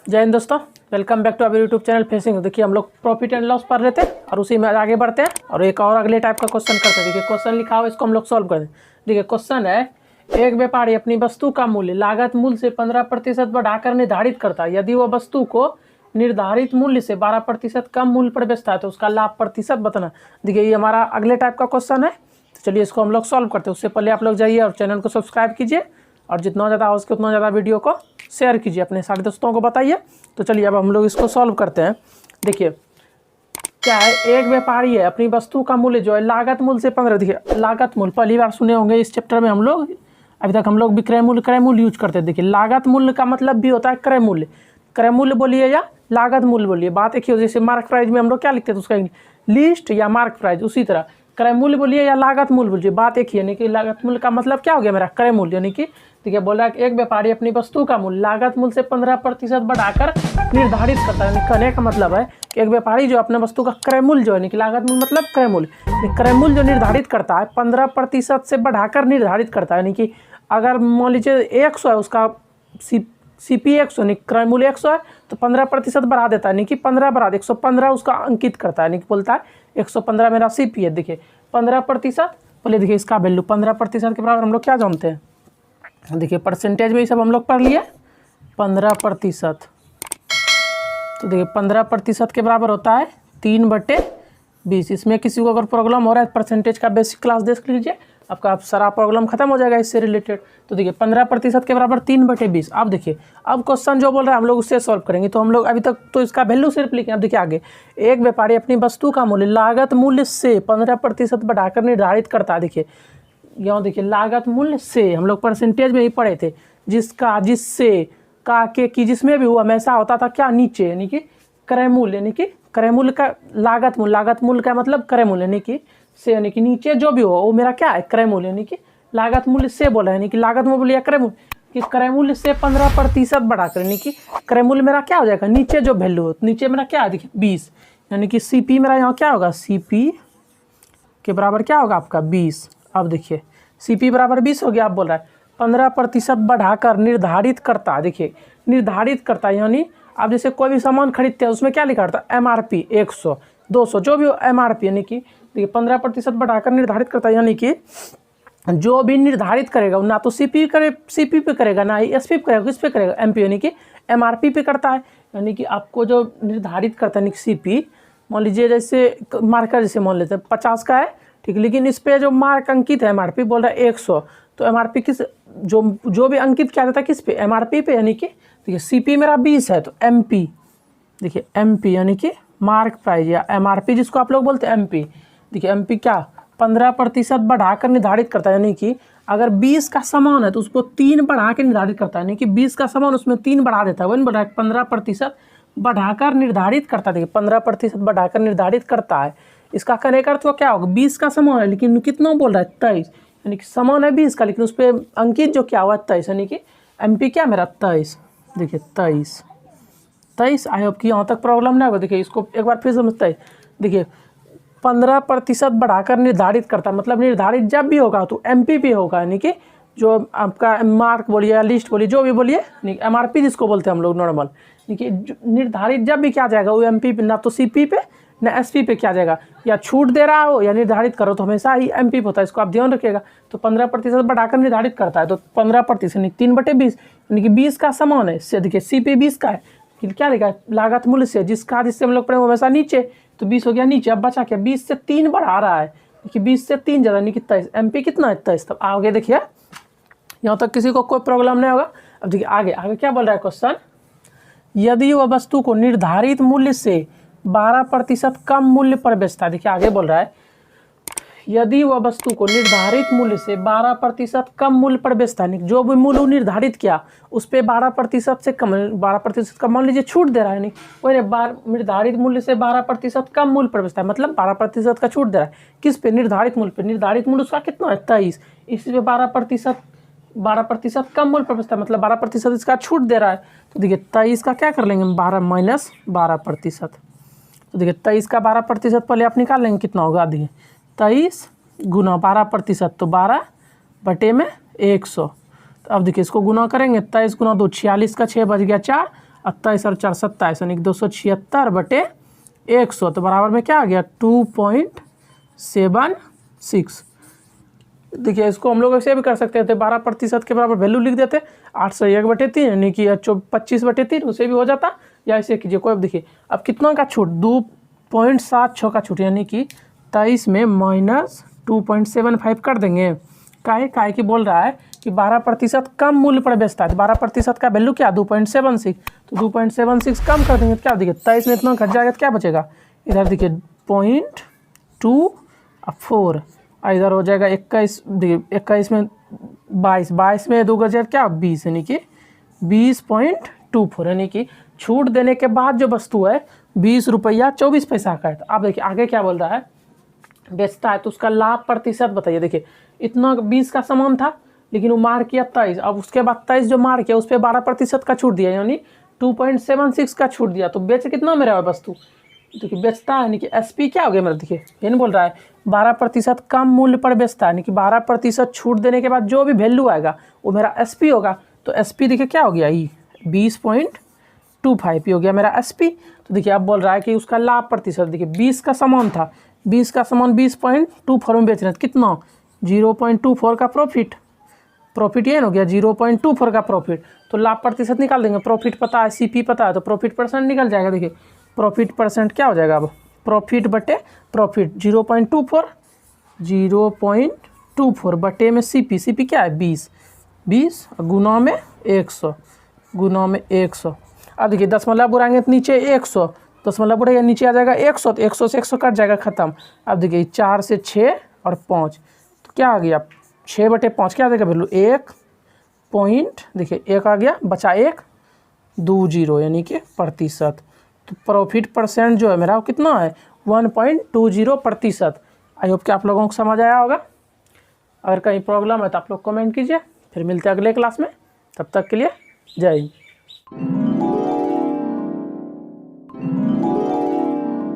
जय हिंद दोस्तों, welcome back to our YouTube channel फेसिंग। देखिए हम लोग प्रॉफिट एंड लॉस पढ़ रहे थे और उसी में आगे बढ़ते हैं और एक और अगले टाइप का क्वेश्चन करते हैं। देखिए क्वेश्चन लिखा हुआ है, इसको हम लोग सॉल्व करें। देखिए क्वेश्चन है, एक व्यापारी अपनी वस्तु का मूल्य लागत मूल्य से 15% बढ़ाकर निर्धारित करता है। यदि वह वस्तु को निर्धारित मूल्य से 12% कम मूल्य पर बेचता है तो उसका लाभ प्रतिशत बताना। देखिए ये हमारा अगले टाइप का क्वेश्चन है, तो चलिए इसको हम लोग सॉल्व करते हैं। उससे पहले आप लोग जाइए और चैनल को सब्सक्राइब कीजिए और जितना ज़्यादा हो सके उतना ज़्यादा वीडियो को शेयर कीजिए, अपने सारे दोस्तों को बताइए। तो चलिए अब हम लोग इसको सॉल्व करते हैं। देखिए क्या है, एक व्यापारी है, अपनी वस्तु का मूल्य जो है लागत मूल्य से 15। देखिए लागत मूल्य पहली बार सुने होंगे इस चैप्टर में हम लोग, अभी तक हम लोग भी क्रय मूल्य यूज करते हैं। देखिए लागत मूल्य का मतलब भी होता है क्रय मूल्य। क्रय मूल्य बोलिए या लागत मूल्य बोलिए, बात एक ही हो। जैसे मार्क प्राइस में हम लोग क्या लिखते हैं तो उसका लिस्ट या मार्क प्राइस, उसी तरह क्रय मूल्य बोलिए या लागत मूल्य बोलिए, बात एक ही है। यानी कि लागत मूल्य का मतलब क्या हो गया मेरा, क्रय मूल्य। यानी कि देखिए बोल रहा है कि एक व्यापारी अपनी वस्तु का मूल्य लागत मूल्य से 15% बढ़ाकर निर्धारित करता है। कहने का मतलब है कि एक व्यापारी जो अपने वस्तु का क्रय मूल्य जो है, यानी कि लागत मूल्य मतलब क्रय मूल्य, क्रय मूल्य जो निर्धारित करता है 15% से बढ़ाकर निर्धारित करता है। यानी कि अगर मान लीजिए 100 है उसका CP 100, यानी क्रय मूल्य 100 है तो 15% बढ़ा देता है, यानी कि 15 बढ़ा दे 115 उसका अंकित करता है। यानी कि बोलता है 115 मेरा CP है। देखिए 15%, पहले देखिए इसका वैल्यू 15% के बराबर हम लोग क्या जानते हैं। देखिए परसेंटेज में ये सब हम लोग पढ़ लिए 15%। तो देखिए 15% के बराबर होता है 3/20। इसमें किसी को अगर प्रॉब्लम हो रहा है परसेंटेज का बेसिक क्लास देख लीजिए, आपका सारा प्रॉब्लम खत्म हो जाएगा इससे रिलेटेड। तो देखिए 15% के बराबर 3/20। अब देखिए अब क्वेश्चन जो बोल रहा है हम लोग उससे सॉल्व करेंगे। तो हम लोग अभी तक तो इसका वैल्यू सिर्फ लिखें। अब देखिए आगे, एक व्यापारी अपनी वस्तु का मूल्य लागत मूल्य से 15% बढ़ाकर निर्धारित करता है। देखिए यहाँ देखिए लागत मूल्य से, हम लोग परसेंटेज में ही पढ़े थे, जिसका जिससे का के की जिसमें भी वो हमेशा होता था क्या, नीचे, यानी कि क्रय मूल्य। यानी कि क्रय मूल्य का लागत मूल्य का मतलब क्रय मूल्य, यानी कि से, यानी कि नीचे जो भी हो वो मेरा क्या है, क्रय मूल्य। यानी कि लागत मूल्य से बोला है, यानी कि लागत मूल्य या क्रय मूल्य, कि क्रय मूल्य से 15% बढ़ाकर, यानी कि क्रय मूल्य मेरा क्या हो जाएगा, नीचे जो वैल्यू हो, नीचे मेरा क्या है देखिए 20, यानी कि CP मेरा यहाँ क्या होगा, CP के बराबर क्या होगा आपका 20। अब देखिए CP बराबर 20 हो गया। आप बोल रहा है 15% बढ़ाकर निर्धारित करता है। देखिए निर्धारित करता है, यानी आप जैसे कोई भी सामान खरीदते हैं उसमें क्या लिखा रहता है, MRP 100 200 जो भी हो MRP, यानी कि देखिए 15% बढ़ाकर निर्धारित करता है। यानी कि जो भी निर्धारित करेगा ना तो CP पे करेगा, ना ही SP पे करेगा, किस पे करेगा, MP, यानी कि MRP पे करता है। यानी कि आपको जो निर्धारित करता है यानी CP, मान लीजिए जैसे मार्कर जैसे मान लेते हैं 50 का है, ठीक है, लेकिन इस पे जो मार्क अंकित है MRP बोल रहा है 100, तो MRP किस जो भी अंकित किया जाता है किस पे, MRP पे। यानी कि देखिए CP मेरा 20 है तो MP, देखिए MP यानी कि मार्क प्राइस या MRP जिसको आप लोग बोलते हैं MP। देखिए MP क्या 15% बढ़ाकर निर्धारित करता है। यानी कि अगर 20 का सामान है तो उसको 3 बढ़ा के निर्धारित करता है, यानी कि 20 का सामान उसमें 3 बढ़ा देता है, वही बोल रहा है 15% बढ़ाकर निर्धारित करता है। देखिए 15% बढ़ाकर निर्धारित करता है, इसका कहने का अर्थ तो क्या होगा, 20 का सामान है लेकिन कितना बोल रहा है 23, यानी कि सामान है 20 का लेकिन उस पर अंकित जो क्या हुआ 23, यानी कि MP क्या मेरा 23। देखिए 23। आई होप कि यहाँ तक प्रॉब्लम नहीं होगा। देखिए इसको एक बार फिर समझते हैं। देखिए 15% बढ़ाकर निर्धारित करता, मतलब निर्धारित जब भी होगा तो MP पे होगा, यानी कि जो आपका मार्क बोलिए या लिस्ट बोलिए जो भी बोलिए, MRP जिसको बोलते हैं हम लोग नॉर्मल, यानी कि निर्धारित जब भी क्या जाएगा वो MP पे, ना तो CP पे ना SP पे क्या जाएगा। या छूट दे रहा हो या निर्धारित करो तो हमेशा ही MP पे होता है, इसको आप ध्यान रखिएगा। तो 15% बढ़ाकर निर्धारित करता है, तो 15% यानी 3/20, यानी कि 20 का सामान है, देखिए CP 20 का है, क्या लिखा है लागत मूल्य से, जिससे हम लोग पढ़े हमेशा नीचे, तो 20 हो गया नीचे। अब बचा क्या, 20 से 3 बढ़ा रहा है, देखिए 20 से 3 ज़्यादा, यानी कि 23। MP कितना है 23। तब आगे देखिए यहाँ तक किसी को कोई प्रॉब्लम नहीं होगा। अब देखिए आगे क्या बोल रहा है क्वेश्चन, यदि वह वस्तु को निर्धारित मूल्य से 12% कम मूल्य पर बेचता है। देखिए आगे बोल रहा है, यदि वह वस्तु को निर्धारित मूल्य से 12% कम मूल्य पर बेचता है, जो भी मूल्य निर्धारित किया उस पर 12% से कम, 12% का मान लीजिए छूट दे रहा है, नहीं कोई निर्धारित मूल्य से 12% कम मूल्य पर बेचता है, मतलब 12% का छूट दे रहा है किस पे, निर्धारित मूल्य पे। निर्धारित मूल्य उसका कितना है 23, इसी पे 12% कम मूल्य पर बेचता है, मतलब 12% इसका छूट दे रहा है। तो देखिए 23 का क्या कर लेंगे, 12 माइनस 12%। तो देखिए 23 का 12% पहले आप निकाल लेंगे, कितना होगा, देखिए 23 गुना 12%, तो 12/100। तो अब देखिए इसको गुना करेंगे, 23 गुना 2 46 का 6 बच गया 4, 28 और 4 27 यानी कि 276/100, तो बराबर में क्या आ गया 2.76। देखिए इसको हम लोग ऐसे भी कर सकते थे, 12% के बराबर वैल्यू लिख देते 801/3 यानी कि 25/3, उसे भी हो जाता। या ऐसे कीजिए कोई, अब देखिए अब कितना का छूट 2.76 का छूट, यानी कि 23 में -2.75 कर देंगे। काहे की बोल रहा है कि 12% कम मूल्य पर बेचता है, 12% का वैल्यू क्या 2.76, तो 2.76 कम कर देंगे तो क्या देखिए 23 में इतना घट जाएगा तो क्या बचेगा, इधर देखिए 0.24 इधर हो जाएगा 21, देखिए 21 में 22 में 2 गज क्या 20 यानी कि 20.24, यानी कि छूट देने के बाद जो वस्तु है 20 रुपया 24 पैसा का है। तो आप देखिए आगे क्या बोल रहा है, बेचता है तो उसका लाभ प्रतिशत बताइए। देखिए इतना 20 का सामान था लेकिन वो मार किया 23, अब उसके बाद 23 जो मार किया उस पर 12% का छूट दिया, यानी 2.76 का छूट दिया, तो बेच कितना मेरा वस्तु, देखिए बेचता है यानी कि एसपी क्या हो गया मेरा, देखिए ये नहीं बोल रहा है 12% कम मूल्य पर बेचता है, यानी कि 12% छूट देने के बाद जो भी वैल्यू आएगा वो मेरा एसपी होगा। तो एसपी देखिए क्या हो गया, ये 20.25 हो गया मेरा एसपी। तो देखिए अब बोल रहा है कि उसका लाभ प्रतिशत, देखिए 20 का सामान था, 20 का सामान 20.24 में बेच रहे हैं, कितना 0.24 का प्रॉफिट ये हो गया 0.24 का प्रॉफिट। तो लाभ प्रतिशत निकाल देंगे, प्रॉफिट पता है सीपी पता है तो प्रॉफिट परसेंट निकल जाएगा। देखिए प्रॉफिट परसेंट क्या हो जाएगा, अब प्रॉफिट बटे प्रॉफिट 0.24 बटे में सीपी क्या है 20 गुना में 100 अब देखिए दशमलव बुराएंगे तो नीचे 100, दशमलव बुढ़ेगा नीचे आ जाएगा 100, तो 100 से 100 कट जाएगा खत्म। अब देखिए 4 से 6 और 5 तो क्या आ गया 6/5 क्या आ जाएगा वैल्यू 1 पॉइंट, देखिए 1 आ गया बचा 1.20 यानी कि प्रतिशत। तो प्रॉफिट परसेंट जो है मेरा वो कितना है 1.20%। आई होप कि आप लोगों को समझ आया होगा। अगर कहीं प्रॉब्लम है तो आप लोग कमेंट कीजिए, फिर मिलते हैं अगले क्लास में, तब तक के लिए जय हिंद।